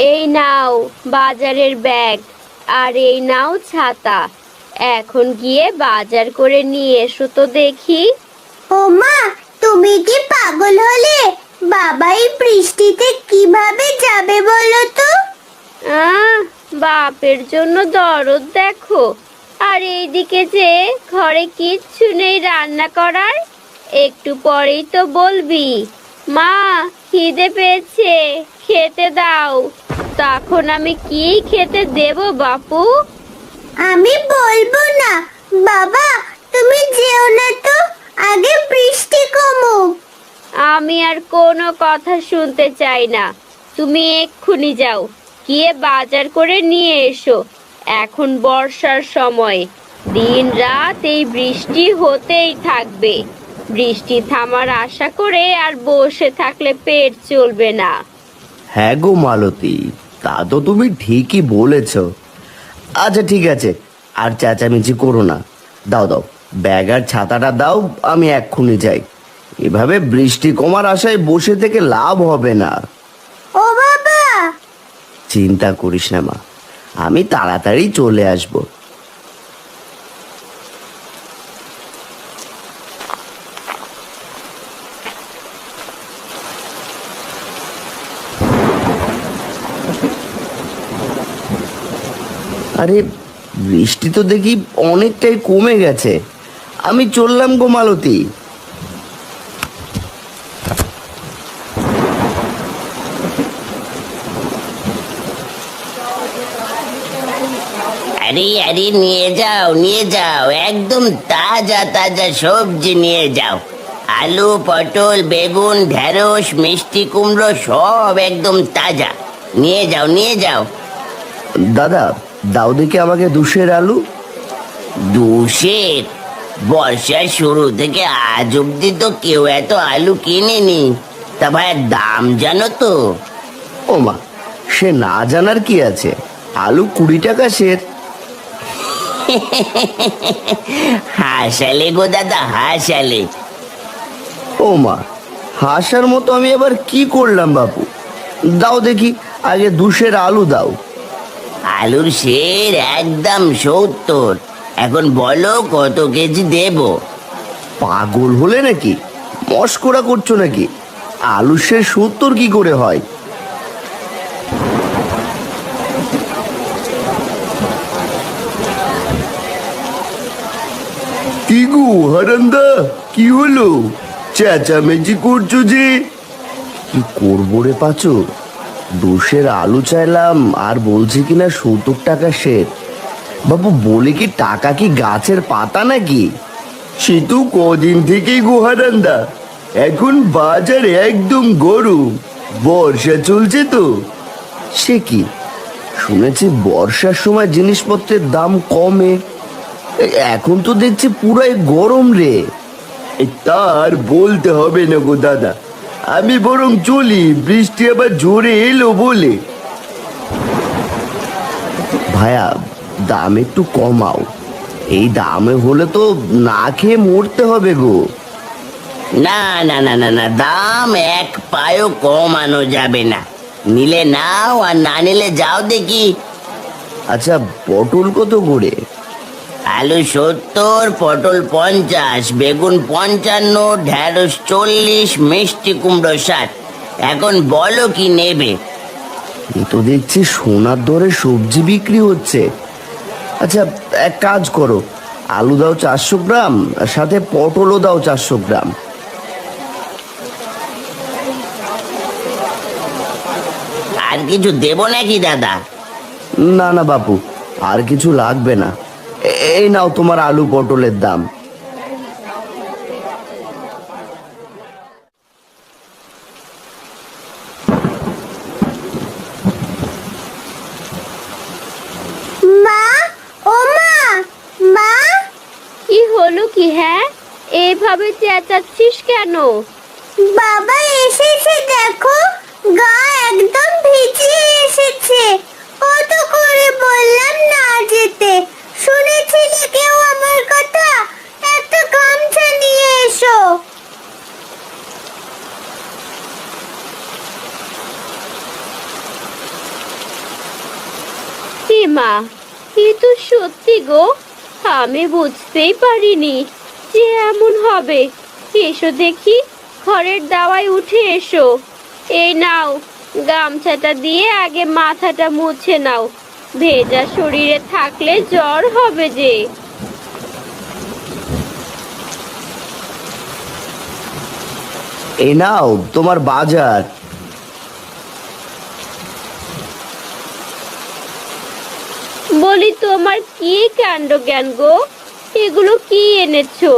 এই নাও বাজারের ব্যাগ, আর এই নাও ছাতা। এখন গিয়ে বাজার করে নিয়ে এসো তো দেখি। ও মা, তুমি কি পাগল হলে? বাবা এই বৃষ্টিতে কিভাবে যাবে বলো তো? আহ বাপের জন্য দরদ দেখো। আর এইদিকে যে ঘরে কিচ্ছু নেই রান্না করার। একটু পরেই তো বলবি, মা খিদে পেয়েছে, খেতে দাও। তখন আমি কি খেতে দেব বাপু? আমি বলবো না। বাবা, তুমি যেও না তো, আগে বৃষ্টি কমুক। আমি আর কোনো কথা শুনতে চাই না। তুমি এক্ষুনি যাও, গিয়ে বাজার করে নিয়ে এসো। এখন বর্ষার সময়, দিন রাত এই বৃষ্টি হতেই থাকবে। বৃষ্টি থামার আশা করে আর বসে থাকলে পেট চলবে না। হ্যাঁ গো মালতী, তা তো তুমি ঠিকই বলেছ। আচ্ছা ঠিক আছে, আর চেঁচামেচি করো না। দাও দাও, ব্যাগ আর ছাতাটা দাও, আমি এক্ষুনি যাই। এভাবে বৃষ্টি কমার আশায় বসে থেকে লাভ হবে না। ও বাবা! চিন্তা করিস না মা, আমি তাড়াতাড়ি চলে আসবো। আরে বৃষ্টি তো দেখি অনেকটাই কমে গেছে। আমি চললাম গো মালতী। আরে আরে, নিয়ে যাও নিয়ে যাও, একদম তাজা তাজা সবজি নিয়ে যাও। আলু, পটল, বেগুন, ঢেঁড়স, মিষ্টি কুমড়ো সব একদম তাজা। নিয়ে যাও নিয়ে যাও। দাদা, দাও দেখি আমাকে 2 আলু। 2 বর্ষার শুরু থেকে আজ অব্দি তো কেউ এত আলু কিনেনি। তা ভাই, দাম জানো তো? ও মা, সে না জানার কি আছে, আলু 20 টাকা সের। হাসালে গো দাদা, হাসালে। ও মা, হাসার মতো আমি আবার কি করলাম বাপু? দাও দেখি আগে 2 আলু দাও। আলুর সের একদম 70। এখন বলো কত কেজি দেব? পাগল হলে নাকি? মস্করা করছো নাকি? আলু সে 70 কি করে হয়? কি গো হারান্দা, কি হলো? চেঁচামেচি করছো যে? কি করবো রে পাচু, 2 আলু চাইলাম আর বলছি কিনা 70 টাকা সের। বাবু বলে কি টাকা কি গাছের পাতা নাকি? সে তো কদিন থেকেই গোহারান্দা, এখন বাজার একদম গরম, বর্ষা চলছে তো। সে কি, শুনেছি বর্ষার সময় জিনিসপত্রের দাম কমে, এখন তো দেখছি পুরাই গরম রে। তার বলতে হবে না গো দাদা, আমি বরং চলি, বৃষ্টি আবার জোরে এলো বলে। ভাইয়া, দাম একটু কমাও, এই দামে হলে তো না খেয়ে মরতে হবে গো। না না না না না, দাম এক পায়ও কমানো যাবে না। নিলে নাও, আর না নিলে যাও দেখি। আচ্ছা, পটল কত করে? আলু 70, পটল 50, বেগুন 55, ঢেঁড়স 40, মিষ্টি কুমড়ো 60। এখন বলো কি নেবে? এ তো দেখছি সোনার দরে সবজি বিক্রি হচ্ছে। আচ্ছা এক কাজ করো, আলু দাও 400 গ্রাম, আর সাথে পটলও দাও 400 গ্রাম। আর কিছু দেবো নাকি দাদা? না না বাপু, আর কিছু লাগবে না। এই নাও তোমার আলু পটলের দাম। মা, ও মা, মা! কি হলো কি? হ্যাঁ, এইভাবে চেঁচাচ্ছিস কেন? বাবা এসেছে দেখো, গা একদম ভিজিয়ে এসেছে। কত করে বললাম না যেতে, শুনেছিলে কেউ আমার কথা? একটা গামছা নিয়ে এসো। এ মা, এ তো সত্যি গো, আমি বুঝতেই পারিনি যে এমন হবে। এসো দেখি, ঘরের দাওয়ায় উঠে এসো। এই নাও, গামছাটা দিয়ে আগে মাথাটা মুছে নাও, ভেজা শরীরে থাকলে জ্বর হবে যে। এই নাও তোমার বাজার। বলি, তোমার কি কাণ্ড জ্ঞান গো, এগুলো কি এনেছো?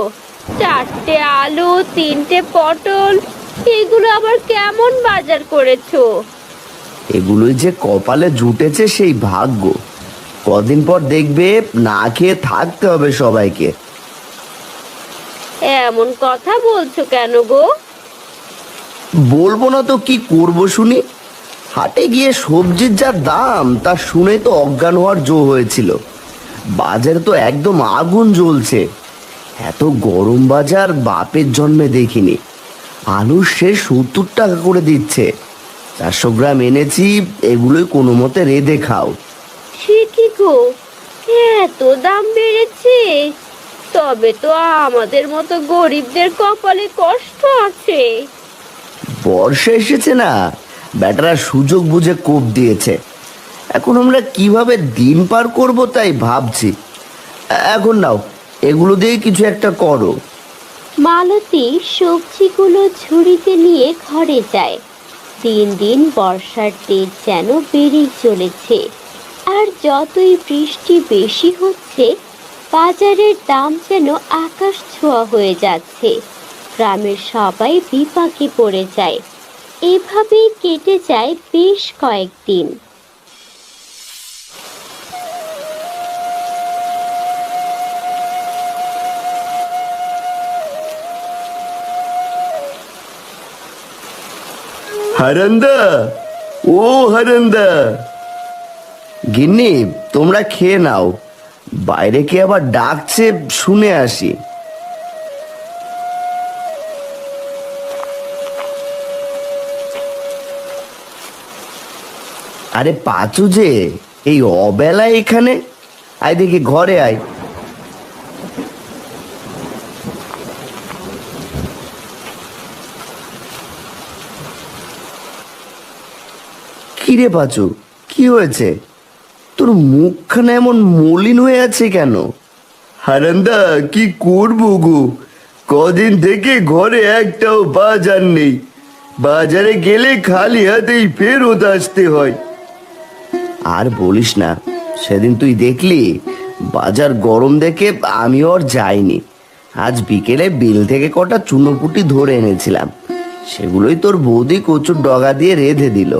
4টে আলু, 3টে পটল, এগুলো আবার কেমন বাজার করেছো? এগুলোই যে কপালে জুটেছে সেই ভাগ্য। কদিন পর দেখবে না খেয়ে থাকতে হবে সবাইকে। এমন কথা বলছো কেন গো? বলবো না তো কি করব শুনি। হাটে গিয়ে সবজির যা দাম তা শুনে তো অজ্ঞান হওয়ার জো হয়েছিল। বাজারে তো একদম আগুন জ্বলছে। এত গরম বাজার বাপের জন্মে দেখিনি। আলু সে 70 টাকা করে দিচ্ছে। 400 গ্রাম এনেছি, এগুলোই কোনো মতে রেঁধে খাও। সে কি গো, এত দাম বেড়েছে? তবে তো আমাদের মতো গরিবদের কপালে কষ্ট আছে। বর্ষা এসেছে না, ব্যাটারা সুযোগ বুঝে কোপ দিয়েছে। এখন আমরা কিভাবে দিন পার করব তাই ভাবছি। এখন নাও, এগুলো দিয়ে কিছু একটা করো। মালতী সবজিগুলো ঝুড়িতে নিয়ে ঘরে যায়। দিন দিন বর্ষার তেজ যেন বেড়েই চলেছে, আর যতই বৃষ্টি বেশি হচ্ছে, বাজারের দাম যেন আকাশ ছোঁয়া হয়ে যাচ্ছে। গ্রামের সবাই বিপাকে পড়ে যায়। এভাবেই কেটে যায় বেশ কয়েকদিন। হারান্দা, ও হারান্দা। গিন্নি, তোমরা খেয়ে নাও, বাইরে কে আবার ডাকছে শুনে আসি। আরে পাঁচু যে, এই অবেলায় এখানে? আয় দেখি ঘরে আয়। কিরে পাঁচু, কি হয়েছে? তোর মুখখানা এমন মলিন হয়ে আছে কেন? হারান্দা, কি করবো গো, কদিন থেকে ঘরে একটাও বাজার নেই। বাজারে গেলে খালি হাতেই ফেরত আসতে হয়। আর বলিস না, সেদিন তুই দেখলি বাজার গরম দেখে আমি আর যাইনি। আজ বিকেলে বিল থেকে কটা চুনোপুটি ধরে এনেছিলাম, সেগুলোই তোর বৌদি কচুর ডগা দিয়ে রেঁধে দিল।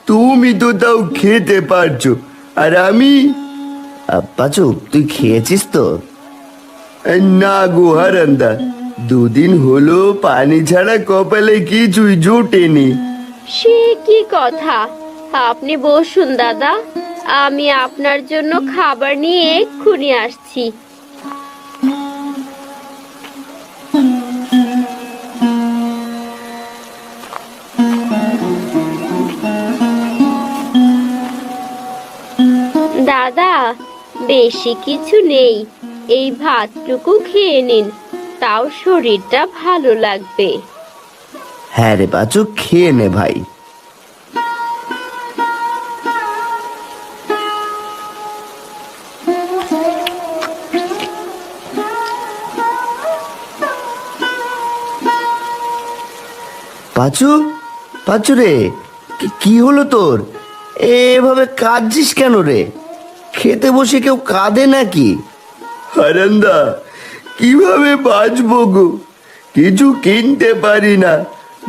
তুমি তো তাও খেতে পারছো, আর আমি? পাচু, তুই খেয়েছিস তো? না গো হারান্দা, দুদিন হলো পানি ছাড়া কপালে কিছুই জোটেনি। সে কি কথা? আপনি বসুন দাদা, আমি আপনার জন্য খাবার নিয়ে এক্ষুনি আসছি। দাদা, বেশি কিছু নেই, এই ভাতটুকু খেয়ে নিন, তাও শরীরটা ভালো লাগবে। হ্যাঁ রে পাচু, খেয়ে নে ভাই। পাচু, পাচু রে, কি হলো তোর? এভাবে কাঁদছিস কেন রে? খেতে বসে কেউ কাঁদে নাকি? হারান্দা, কিভাবে বাঁচবো গো, কিছু কিনতে পারি না,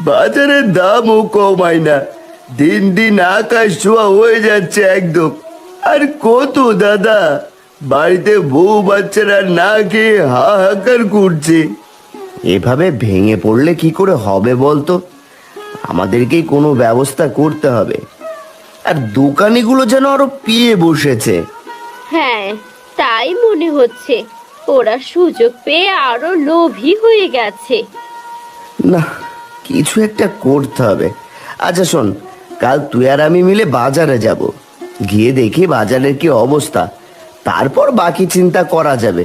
বাজারের দামও কমায় না, দিন দিন আকাশ ছোঁয়া হয়ে যাচ্ছে একদম। আর কত দাদা, বাড়িতে বউ বাচ্চারা না খেয়ে হাহাকার করছে। এভাবে ভেঙে পড়লে কি করে হবে বলতো? আমাদেরকেই কোনো ব্যবস্থা করতে হবে। আর দোকানিগুলো যেন আরো পিয়ে বসেছে। হ্যাঁ, তাই মনে হচ্ছে, ওরা সুযোগ পেয়ে আরো লোভী হয়ে গেছে। না, কিছু একটা করতে হবে। আচ্ছা শোন, কাল তুই আর আমি মিলে বাজারে যাব, গিয়ে দেখি বাজারের কি অবস্থা, তারপর বাকি চিন্তা করা যাবে।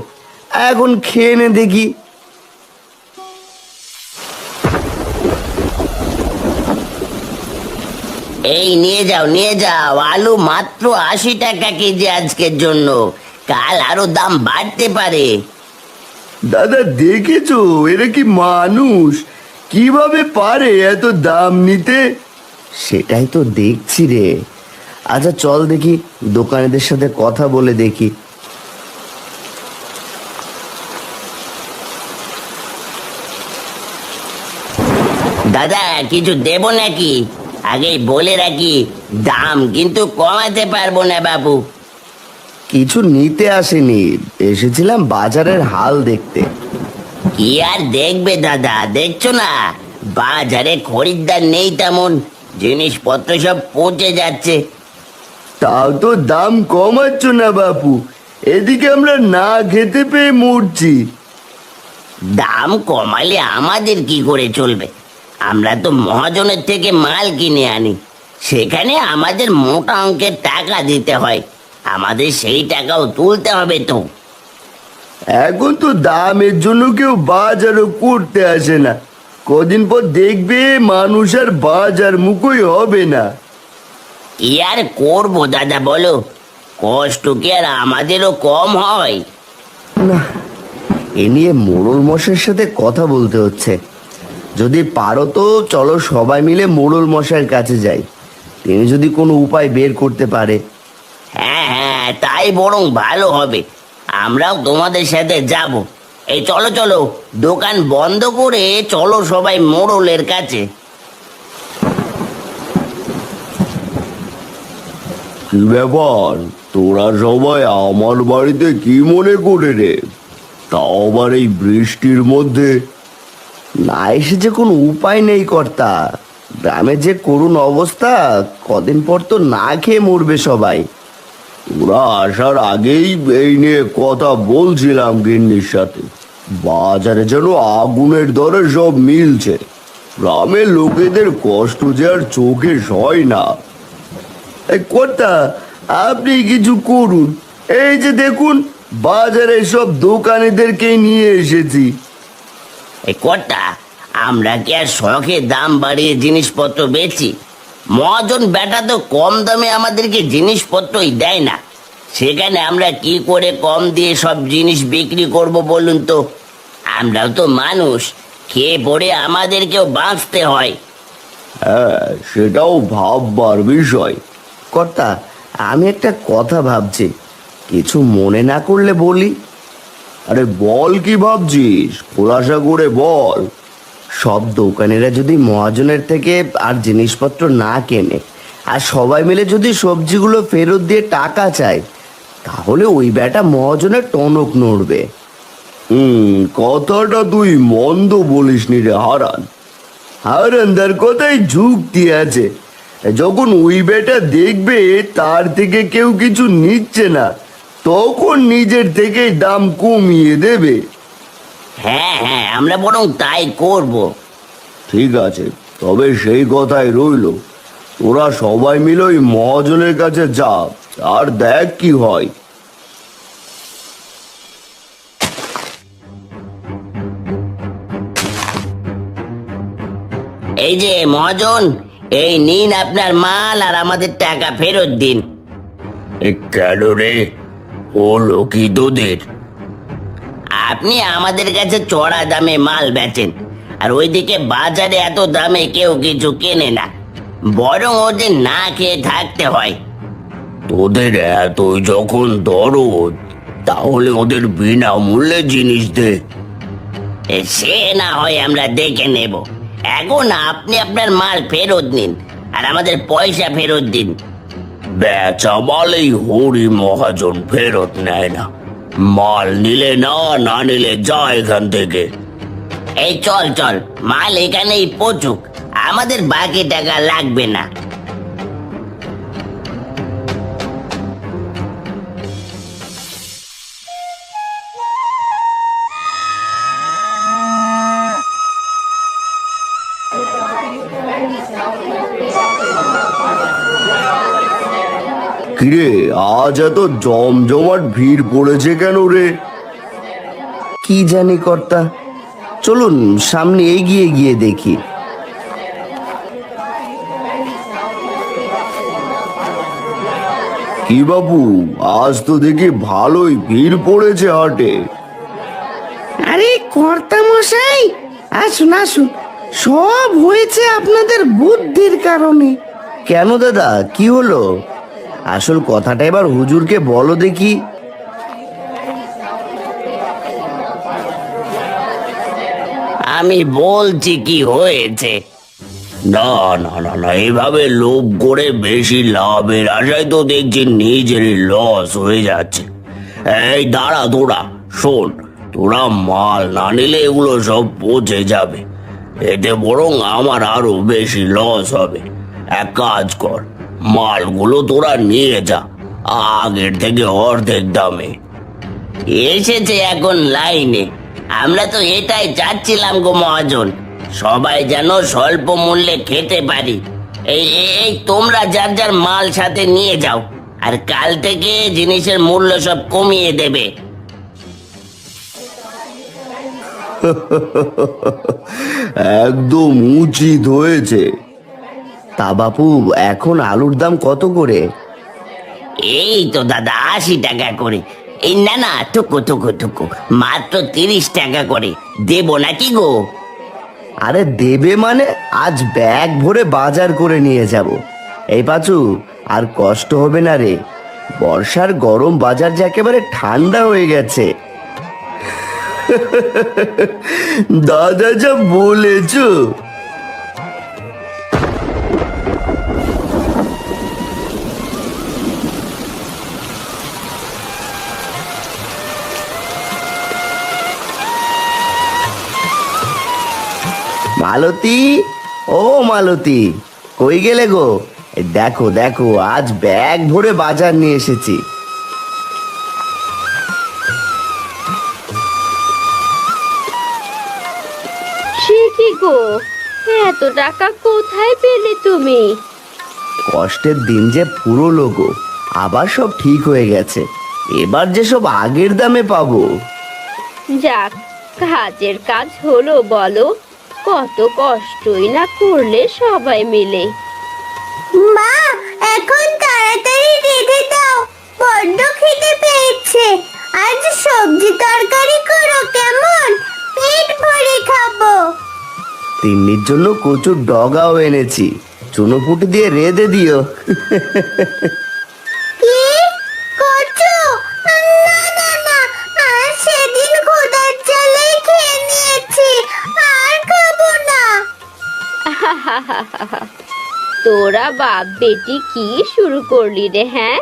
এখন খেয়ে নে দেখি। এই নিয়ে যাও আলু মাত্র 80 টাকা কেজি আজকের জন্য, কাল আরো দাম বাড়তে পারে। দাদা দেখেছো এরা কি মানুষ, কিভাবে পারে এত দাম নিতে? সেটাই তো দেখছি রে। আচ্ছা চল দেখি দোকানিদের সাথে কথা বলে দেখি। দাদা কিছু দেব নাকি? আগেই বলে রাখি, দাম কিন্তু কমাতে পারবো না বাবু। কিছু নিতে আসেনি, এসেছিলাম বাজারের হাল দেখতে। কি আর দেখবে দাদা, দেখছো না বাজারে খরিদ্দার নেই তেমন, জিনিসপত্র সব পচে যাচ্ছে। তাও তো দাম কমাচ্ছ না বাপু, এদিকে আমরা না খেতে পেয়ে মরছি। দাম কমালে আমাদের কি করে চলবে? আমরা তো মহাজনের থেকে মাল কিনে আনি, সেখানে আমাদের মোটা অঙ্কের টাকা দিতে হয়, আমাদের সেই টাকাও তুলতে হবে তো। এখন তো দামের জন্য কেউ বাজারও করতে আসে না, কদিন পর দেখবে মানুষ আর বাজার মুখই হবে না। কি আর করবো দাদা বলো, কষ্ট কি আর আমাদেরও কম হয়? না, এ নিয়ে মোড়ল মশাইয়ের সাথে কথা বলতে হচ্ছে। যদি পারো তো চলো সবাই মিলে মোড়ল মশাইয়ের কাছে যাই, তিনি যদি কোনো উপায় বের করতে পারে। হ্যাঁ হ্যাঁ, তাই বরং ভালো হবে, আমরাও তোমাদের সাথে যাব। এই চলো চলো, দোকান বন্ধ করে চলো সবাই মোড়লের কাছে। কি ব্যাপার, তোরা সবাই আমার বাড়িতে কি মনে করে রে? তাও আবার এই বৃষ্টির মধ্যে? না এসে যে কোনো উপায় নেই কর্তা, গ্রামের যে করুণ অবস্থা, কদিন পর তো না খেয়ে মরবে সবাই। ওরা আসার আগেই এই নিয়ে কথা বলছিলাম গিন্নির সাথে, বাজারে যেন আগুনের দরে সব মিলছে, গ্রামের লোকেদের কষ্ট যে আর চোখে সয় না। এই কর্তা, আপনি কিছু করুন, এই যে দেখুন বাজারে সব দোকানিদেরকে নিয়ে এসেছি। এই কর্তা, আমরা কি আর শখে দাম বাড়িয়ে জিনিসপত্র বেচি? মহাজন বেটা তো কম দামে আমাদেরকে জিনিসপত্রই দেয় না, সেখানে আমরা কি করে কম দিয়ে সব জিনিস বিক্রি করব বলুন তো? আমরাও তো মানুষ, খেয়ে পড়ে আমাদেরকেও বাঁচতে হয়। হ্যাঁ, সেটাও ভাববার বিষয়। কর্তা, আমি একটা কথা ভাবছি, কিছু মনে না করলে বলি। আরে বল, কি ভাবছিস, খোলাসা করে বল। সব দোকানিরা যদি মহাজনের থেকে আর জিনিসপত্র না কেনে, আর সবাই মিলে যদি সবজিগুলো ফেরত দিয়ে টাকা চায়, তাহলে ওই বেটা মহাজনের টনক নড়বে। কথাটা তুই মন্দ বলিসনি রে হারান। হারানদার কথাই যুক্তি আছে। যখন ওই বেটা দেখবে তার থেকে কেউ কিছু নিচ্ছে না, তখন নিজের থেকেই দাম কমিয়ে দেবে। হ্যাঁ হ্যাঁ, আমরা বরং তাই করব। ঠিক আছে, তবে সেই কথাই রইলো, তোরা সবাই মিলে ওই মহাজনের কাছে যা, আর দেখ কি হয়। এই যে মহাজন, এই নিন আপনার মাল আর আমাদের টাকা ফেরত দিন। কেন রে, হলো কি তোদের? আপনি আমাদের কাছে চড়া দামে মাল বেচেন, আর ওইদিকে বাজারে এত দামে কেউ কিছু কেনে না, বরং ওদের না খেয়ে থাকতে হয়। তোদের এতই যখন দরদ, তাহলে ওদের বিনামূল্যে জিনিস দে। সে না হয় আমরা দেখে নেব, এখন আপনি আপনার মাল ফেরত নিন আর আমাদের পয়সা ফেরত দিন। বেচা মালেই হরি মহাজন ফেরত নেয় না, মাল নিলে না, না নিলে যা এখান থেকে। এই চল চল, মাল এখানেই পচুক, আমাদের বাকি টাকা লাগবে না। কিরে, আজ এত জমজমাট ভিড় পড়েছে কেন রে? কি জানি কর্তা, চলুন সামনে এগিয়ে গিয়ে দেখি। কি বাবু, আজ তো দেখি ভালোই ভিড় পড়েছে হাটে। আরে কর্তা মশাই, আসুন আসুন, সব হয়েছে আপনাদের বুদ্ধির কারণে। কেন দাদা, কি হলো? আসল কথাটা এবার হুজুরকে বলো দেখি। আমি বলছি কি হয়েছে। না না না না, এইভাবে লোভ করে বেশি লাভের আশায় তো দেখছি নিজেরই লস হয়ে যাচ্ছে। এই দাঁড়া তোরা, শোন, তোরা মাল না নিলে এগুলো সব পচে যাবে। এতে বরং আমার আরো বেশি লস হবে। এক কাজ কর, মালগুলো তোরা নিয়ে যা, আগের থেকে অর্ধেক দামে। এসেছে এখন লাইনে, আমরা তো এটাই চাচ্ছিলাম গো মহাজন, সবাই যেন স্বল্প মূল্যে খেতে পারি। এই তোমরা যার যার মাল সাথে নিয়ে যাও, আর কাল থেকে জিনিসের মূল্য সব কমিয়ে দেবে। একদম উচিত হয়েছে। তা বাপু, এখন আলুর দাম কত করে? এই তো দাদা 80 টাকা করে। এই না না, টুকু টুকু টুকু, মাত্র 30 টাকা করে দেবো নাকি গো? আরে দেবে মানে? আজ ব্যাগ ভরে বাজার করে নিয়ে যাব। এই পাচু, আর কষ্ট হবে না রে, বর্ষার গরম বাজার যে একেবারে ঠান্ডা হয়ে গেছে। দাদা যা বলেছো। মালতী, ও মালতী, কই গেলে গো? এই দেখো দেখো, আজ ব্যাগ ভরে বাজার নিয়ে এসেছি। সে কি গো, এত টাকা কোথায় পেলে তুমি? কষ্টের দিন যে পুরো গো, আবার সব ঠিক হয়ে গেছে। এবার যে সব আগের দামে পাবো। যাক, কাজের কাজ হলো বলো, কত কষ্টই না করলে সবাই মিলে। মা, এখন তাড়াতাড়ি রেঁধে দাও, বড্ড খিদে পেয়েছে। আজ সবজি তরকারি করো কেমন, পেট ভরে খাবো। তিন্নির জন্য কচুর ডগাও এনেছি, চুনোপুটি দিয়ে রেঁধে দিও। কি কচু? না না না, আর সেদিন খোদার জ্বালায় খেয়ে নিয়েছি, আর খাবো না। তোরা বাপ বেটি কি শুরু করলি রে, হ্যাঁ?